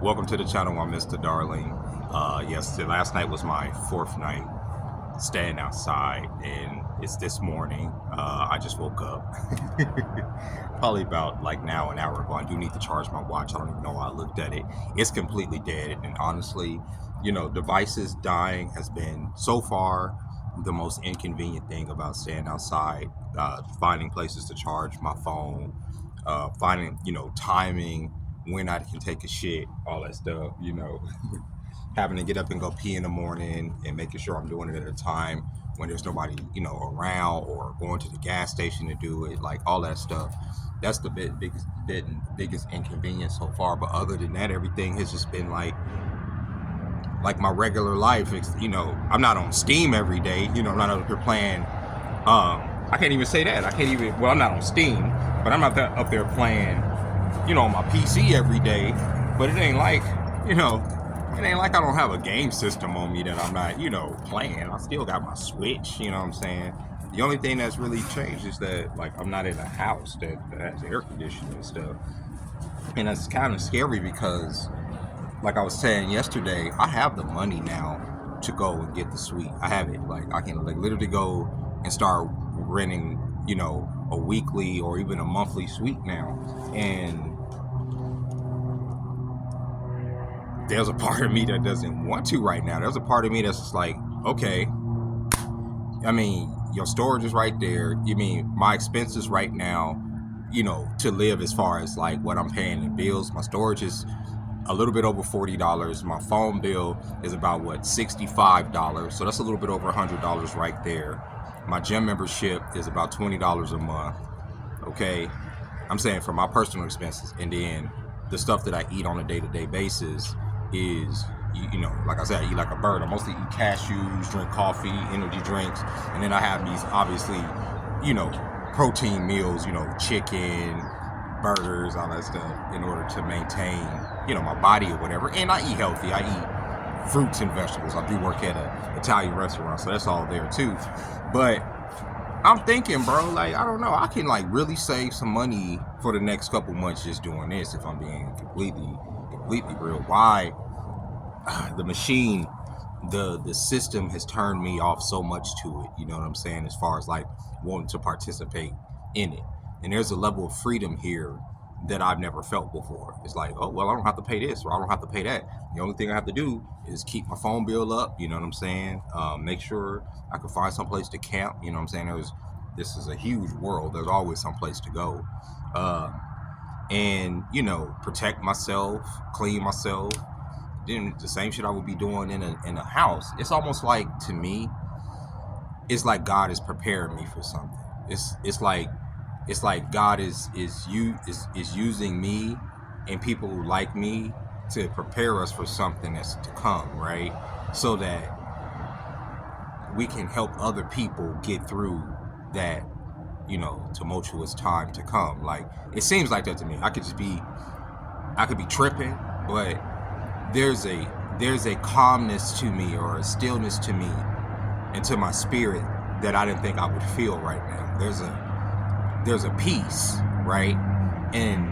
Welcome to the channel. I'm Mr. Darling. Yes, last night was my fourth night staying outside, and it's this morning. I just woke up probably about like now an hour ago. I do need to charge my watch. I don't even know why I looked at it. It's completely dead, and honestly, devices dying has been so far the most inconvenient thing about staying outside. Finding places to charge my phone, finding timing when I can take a shit, all that stuff, having to get up and go pee in the morning and making sure I'm doing it at a time when there's nobody, around, or going to the gas station to do it, like all that stuff. That's the biggest inconvenience so far. But other than that, everything has just been like my regular life. I'm not on Steam every day, I'm not up here playing. I can't even say that. I'm not on Steam, but I'm not up there playing on my PC every day. But it ain't like I don't have a game system on me that I'm not playing. I still got my Switch, what I'm saying. The only thing that's really changed is that I'm not in a house that has air conditioning and stuff, and that's kind of scary because, like I was saying yesterday, I have the money now to go and get the suite. I have it. I can literally go and start renting a weekly or even a monthly suite now. And there's a part of me that doesn't want to right now. There's a part of me that's just like, okay, your storage is right there. My expenses right now, to live, as far as what I'm paying in bills, my storage is a little bit over $40. My phone bill is about $65. So that's a little bit over $100 right there. My gym membership is about $20 a month. Okay, I'm saying for my personal expenses, and then the stuff that I eat on a day-to-day basis is, like I said, I eat like a bird. I mostly eat cashews, drink coffee, energy drinks, and then I have these obviously, protein meals, chicken, burgers, all that stuff, in order to maintain, my body or whatever. And I eat healthy. I eat fruits and vegetables. I do work at an Italian restaurant, so that's all there too. But I'm thinking, bro, I don't know, I can really save some money for the next couple months just doing this, if I'm being completely real. Why the machine, the system has turned me off so much to it, you know what I'm saying, as far as wanting to participate in it. And there's a level of freedom here that I've never felt before. It's oh, well, I don't have to pay this, or I don't have to pay that. The only thing I have to do is keep my phone bill up, you know what I'm saying? Make sure I can find some place to camp, you know what I'm saying? This is a huge world. There's always some place to go. And, protect myself, clean myself. Then the same shit I would be doing in a house. It's almost to me, it's like God is preparing me for something. It's like God is using me and people who like me to prepare us for something that's to come, right? So that we can help other people get through that, tumultuous time to come. It seems like that to me. I could be tripping, but there's a calmness to me, or a stillness to me and to my spirit that I didn't think I would feel right now. There's a peace, right? And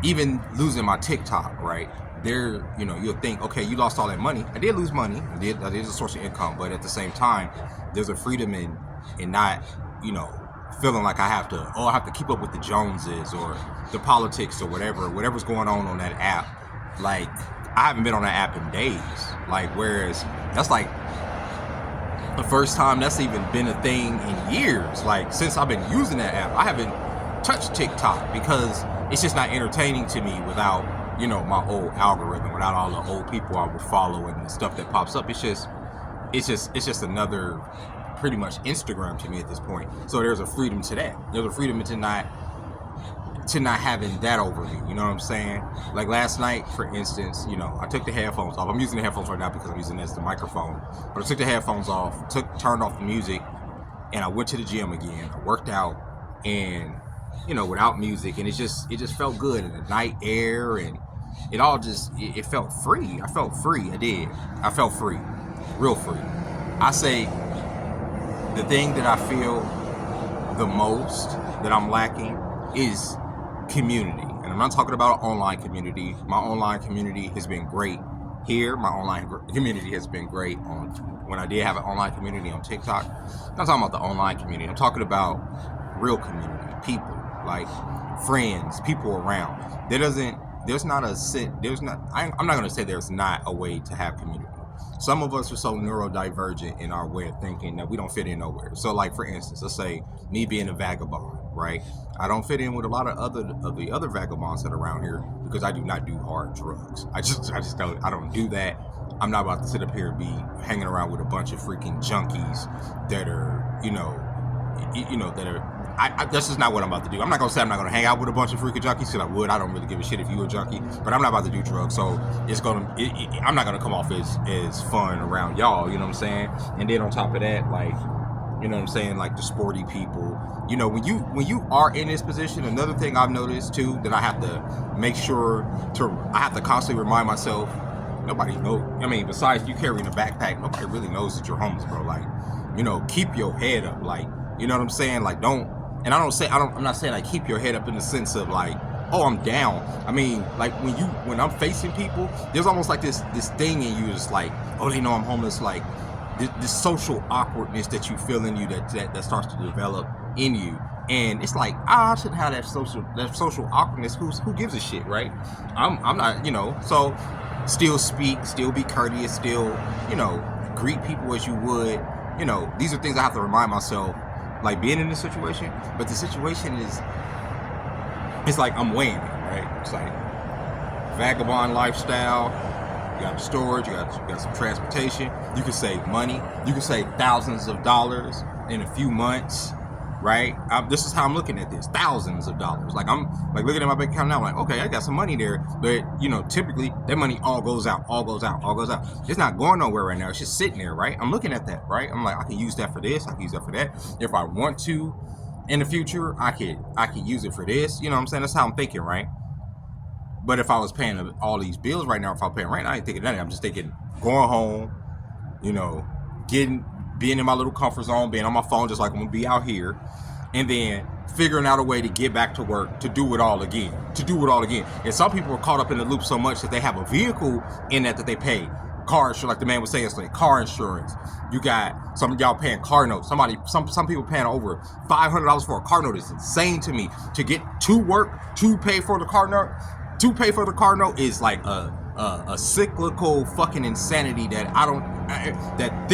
even losing my TikTok, right? You'll think, okay, you lost all that money. I did lose money. That is a source of income, but at the same time, there's a freedom in not, feeling like I have to keep up with the Joneses or the politics or whatever's going on that app. I haven't been on that app in days. Whereas that's the first time that's even been a thing in years. Since I've been using that app, I haven't touched TikTok because it's just not entertaining to me without, my old algorithm, without all the old people I would follow and the stuff that pops up. It's just another pretty much Instagram to me at this point. So there's a freedom to that. There's a freedom to not having that over me, you know what I'm saying? Last night, for instance, I took the headphones off. I'm using the headphones right now because I'm using this as the microphone. But I took the headphones off, turned off the music, and I went to the gym again. I worked out, and without music, and it just felt good, and the night air, and it felt free. I felt free. I did. I felt free, real free. I say the thing that I feel the most that I'm lacking is community. And And I'm not talking about an online community. My online community has been great here. My online community has been great on when I did have an online community on TikTok. I'm not talking about the online community. I'm talking about real community, people, like friends, people around. I'm not going to say there's not a way to have community. Some of us are so neurodivergent in our way of thinking that we don't fit in nowhere. So, like, for instance, let's say me being a vagabond, right? I don't fit in with a lot of the other vagabonds that are around here because I do not do hard drugs. I don't do that. I'm not about to sit up here and be hanging around with a bunch of freaking junkies that are, that are. That's just not what I'm about to do. I'm not gonna say I'm not gonna hang out with a bunch of freaking junkies, because I would. I don't really give a shit if you're a junkie, but I'm not about to do drugs, so I'm not gonna come off as fun around y'all. You know what I'm saying? And then on top of that, like, you know what I'm saying, like the sporty people. When you are in this position, another thing I've noticed too that I have to make sure I have to constantly remind myself. Nobody knows. I mean, besides you carrying a backpack, nobody really knows that you're homeless, bro. Like, keep your head up. Like, you know what I'm saying? Like, don't. And I'm not saying like keep your head up in the sense of like, oh, I'm down. I mean, like when I'm facing people, there's almost like this thing in you that's like, oh, they know I'm homeless. Like this social awkwardness that you feel in you that starts to develop in you. And it's like, I shouldn't have that social awkwardness. Who gives a shit, right? I'm not, so still speak, still be courteous, still, greet people as you would. These are things I have to remind myself, like being in this situation. But the situation it's like I'm weighing it, right? It's like vagabond lifestyle. You got storage, you got some transportation. You can save money. You can save thousands of dollars in a few months, right? This is how I'm looking at this: thousands of dollars. Like I'm like looking at my bank account now, like, okay, I got some money there, but typically that money all goes out. It's not going nowhere right now. It's just sitting there, right? I'm looking at that, right? I'm like, I can use that for this. I can use that for that. If I want to, in the future, I could use it for this. You know what I'm saying? That's how I'm thinking, right? But if I was paying all these bills right now, if I'm paying rent, I ain't thinking that. I'm just thinking going home, being in my little comfort zone, being on my phone, just like I'm gonna be out here, and then figuring out a way to get back to work, to do it all again. And some people are caught up in the loop so much that they have a vehicle in that they pay. Car insurance, like the man was saying yesterday, car insurance. You got some of y'all paying car notes. Some people paying over $500 for a car note. It's insane to me. To get to work to pay for the car note. To pay for the car note is like a cyclical fucking insanity that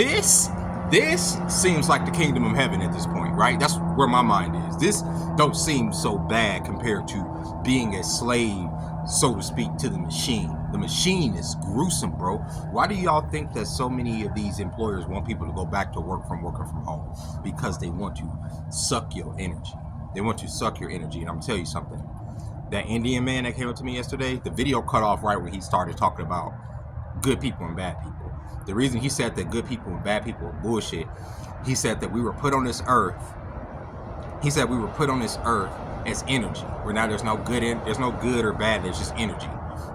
this seems like the kingdom of heaven at this point, right? That's where my mind is. This don't seem so bad compared to being a slave, so to speak, to the machine. The machine is gruesome, bro. Why do y'all think that so many of these employers want people to go back to working from home? Because they want to suck your energy. They want to suck your energy. And I'm gonna tell you something. That Indian man that came up to me yesterday, the video cut off right when he started talking about good people and bad people. The reason he said that good people and bad people are bullshit, he said that we were put on this earth. He said we were put on this earth as energy. Where now there's no good or bad, there's just energy.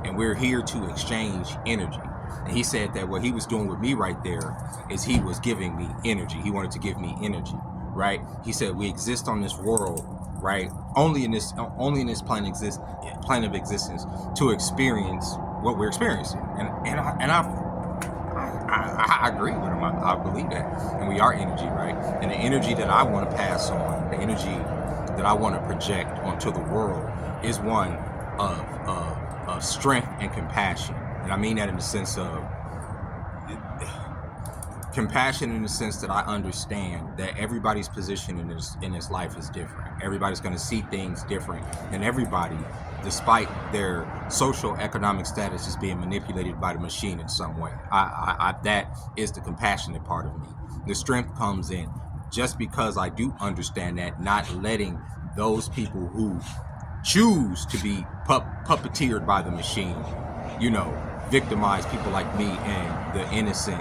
And we're here to exchange energy. And he said that what he was doing with me right there is he was giving me energy. He wanted to give me energy, right? He said we exist on this world, right? Only in this plane of existence to experience what we're experiencing. And I agree with him. I believe that. And we are energy, right? And the energy that I want to pass on, the energy that I want to project onto the world is one of strength and compassion. And I mean that in the sense of compassion, in the sense that I understand that everybody's position in this life is different. Everybody's going to see things different, and everybody, despite their social economic status, is being manipulated by the machine in some way. That is the compassionate part of me. The strength comes in just because I do understand that, not letting those people who choose to be puppeteered by the machine, victimize people like me and the innocent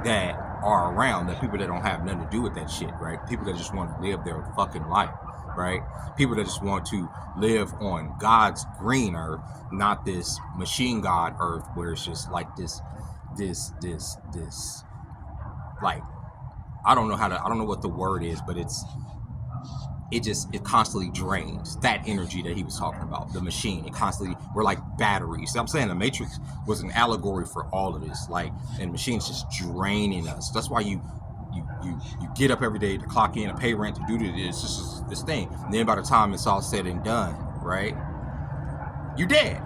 that are around, that people that don't have nothing to do with that shit, right? People that just want to live their fucking life, right? People that just want to live on God's green earth, not this machine god earth where it's just like this like, I don't know what the word is, but it's it constantly drains that energy that he was talking about. The machine, it constantly, we're like batteries. I'm saying the Matrix was an allegory for all of this. Like, and machines just draining us. That's why you get up every day to clock in, to pay rent, to do this. It's just this thing. And then by the time it's all said and done, right? You're dead.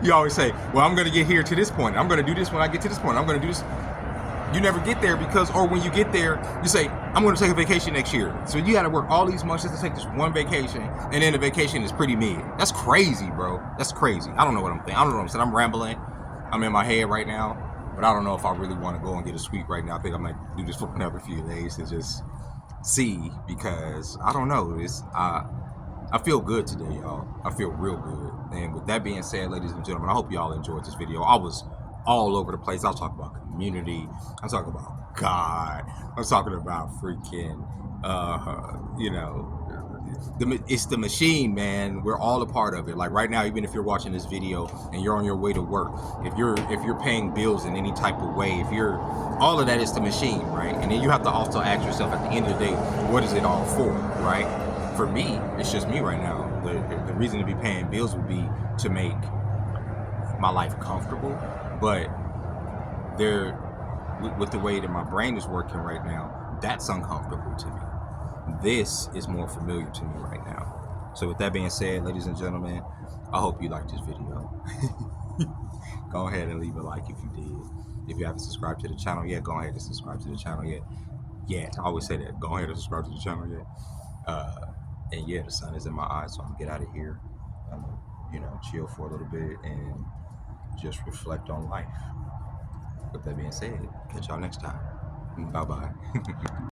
You always say, well, I'm going to get here to this point. I'm going to do this when I get to this point. I'm going to do this. You never get there because, or when you get there, you say, I'm going to take a vacation next year. So you got to work all these months just to take this one vacation, and then the vacation is pretty mid. That's crazy, bro. That's crazy. I don't know what I'm thinking. I don't know what I'm saying. I'm rambling. I'm in my head right now, but I don't know if I really want to go and get a suite right now. I think I might do this for another few days and just see, because I don't know. I feel good today, y'all. I feel real good. And with that being said, ladies and gentlemen, I hope y'all enjoyed this video. I was all over the place. I was talking about community. I'm talking about God. I'm talking about freaking, it's the machine, man. We're all a part of it. Like right now, even if you're watching this video and you're on your way to work, if you're paying bills in any type of way, all of that is the machine, right? And then you have to also ask yourself at the end of the day, what is it all for, right? For me, it's just me right now. The reason to be paying bills would be to make my life comfortable, but with the way that my brain is working right now, that's uncomfortable to me. This is more familiar to me right now. So with that being said, ladies and gentlemen, I hope you liked this video. Go ahead and leave a like if you did. If you haven't subscribed to the channel yet, go ahead and subscribe to the channel yet. Yeah, I always say that. Go ahead and subscribe to the channel yet. And yeah, the sun is in my eyes, so I'm gonna get out of here. I'm gonna, chill for a little bit and just reflect on life. With that being said, catch y'all next time. Bye-bye.